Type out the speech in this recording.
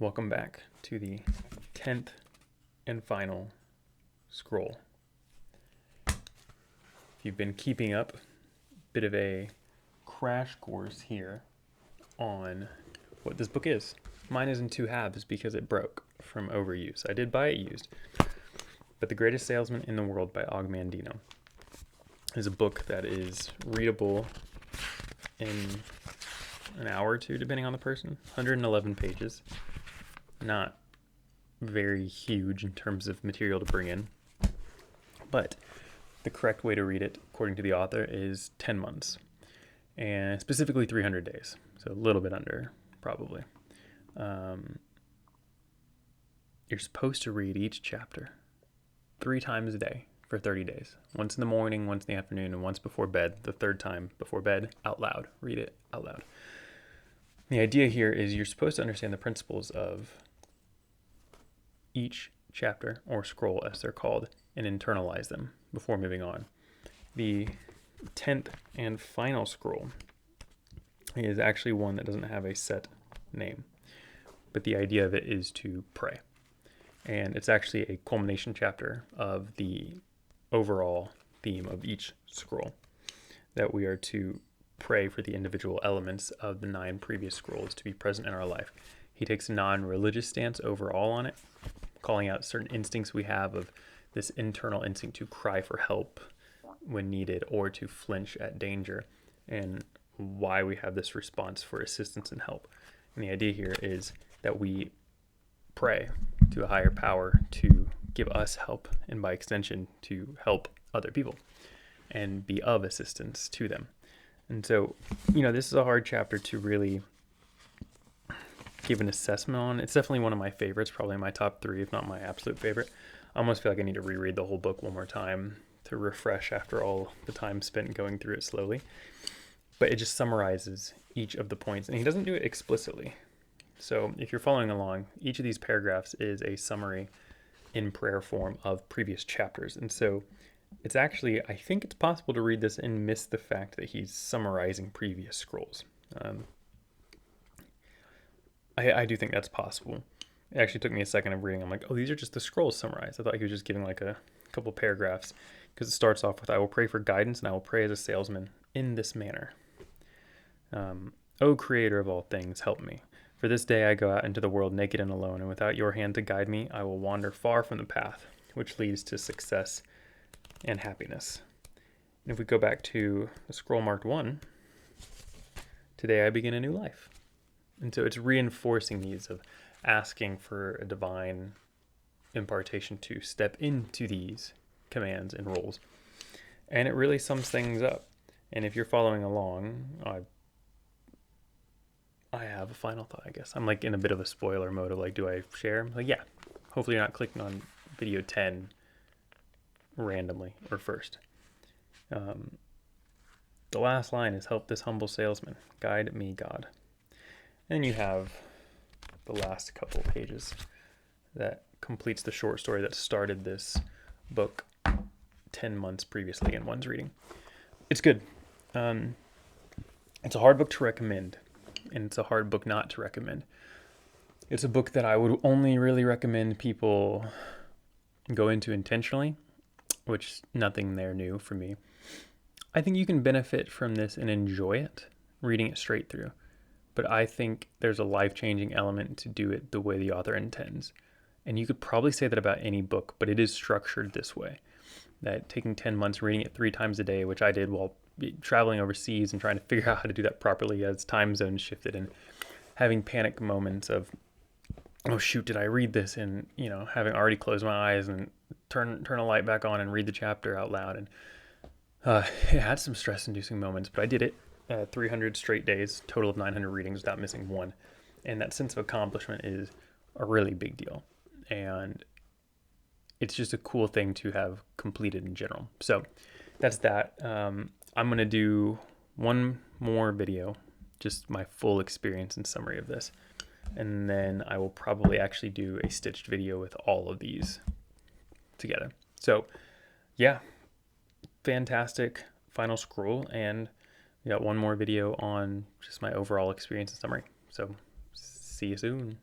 Welcome back to the 10th and final scroll. If you've been keeping up, bit of a crash course here on what this book is. Mine is in two halves because it broke from overuse. I did buy it used, but The Greatest Salesman in the World by Mandino is a book that is readable in an hour or two, depending on the person. 111 pages. Not very huge in terms of material to bring in, but the correct way to read it, according to the author, is 10 months, and specifically 300 days, so a little bit under, probably. You're supposed to read each chapter 3 times a day for 30 days. Once in the morning, once in the afternoon, and once before bed. The third time before bed, out loud. Read it out loud. The idea here is you're supposed to understand the principles of each chapter or scroll, as they're called, and internalize them before moving on. The 10th and final scroll is actually one that doesn't have a set name, but the idea of it is to pray. And it's actually a culmination chapter of the overall theme of each scroll, that we are to pray for the individual elements of the 9 previous scrolls to be present in our life. He takes a non-religious stance overall on it, calling out certain instincts we have of this internal instinct to cry for help when needed or to flinch at danger, and why we have this response for assistance and help. And the idea here is that we pray to a higher power to give us help, and by extension to help other people and be of assistance to them. And so, this is a hard chapter to really give an assessment on. It's definitely one of my favorites, probably my top 3, if not my absolute favorite. I almost feel like I need to reread the whole book one more time to refresh after all the time spent going through it slowly. But it just summarizes each of the points, and he doesn't do it explicitly. So if you're following along, each of these paragraphs is a summary in prayer form of previous chapters. And so it's actually, I think it's possible to read this and miss the fact that he's summarizing previous scrolls. I do think that's possible. It actually took me a second of reading. I'm like, oh, these are just the scrolls summarized. I thought he was just giving like a couple paragraphs, because it starts off with, I will pray for guidance and I will pray as a salesman in this manner. O Creator of all things, help me. For this day I go out into the world naked and alone, and without your hand to guide me, I will wander far from the path which leads to success and happiness. And if we go back to the scroll marked 1, today I begin a new life. And so it's reinforcing these of asking for a divine impartation to step into these commands and roles. And it really sums things up. And if you're following along, I have a final thought, I guess. I'm like in a bit of a spoiler mode of like, do I share? Like, yeah. Hopefully you're not clicking on video 10 randomly or first. The last line is, help this humble salesman, guide me, God. And you have the last couple pages that completes the short story that started this book 10 months previously in one's reading. It's good. It's a hard book to recommend, and it's a hard book not to recommend. It's a book that I would only really recommend people go into intentionally, which nothing there new for me. I think you can benefit from this and enjoy it, reading it straight through. But I think there's a life-changing element to do it the way the author intends. And you could probably say that about any book, but it is structured this way. That taking 10 months, reading it 3 times a day, which I did while traveling overseas and trying to figure out how to do that properly as time zones shifted, and having panic moments of, oh shoot, did I read this? And, having already closed my eyes and turn a light back on and read the chapter out loud. And it had some stress-inducing moments, but I did it. 300 straight days, total of 900 readings without missing one. And that sense of accomplishment is a really big deal. And it's just a cool thing to have completed in general. So that's that. I'm going to do one more video, just my full experience and summary of this. And then I will probably actually do a stitched video with all of these together. So yeah, fantastic final scroll, and we got one more video on just my overall experience and summary. So see you soon.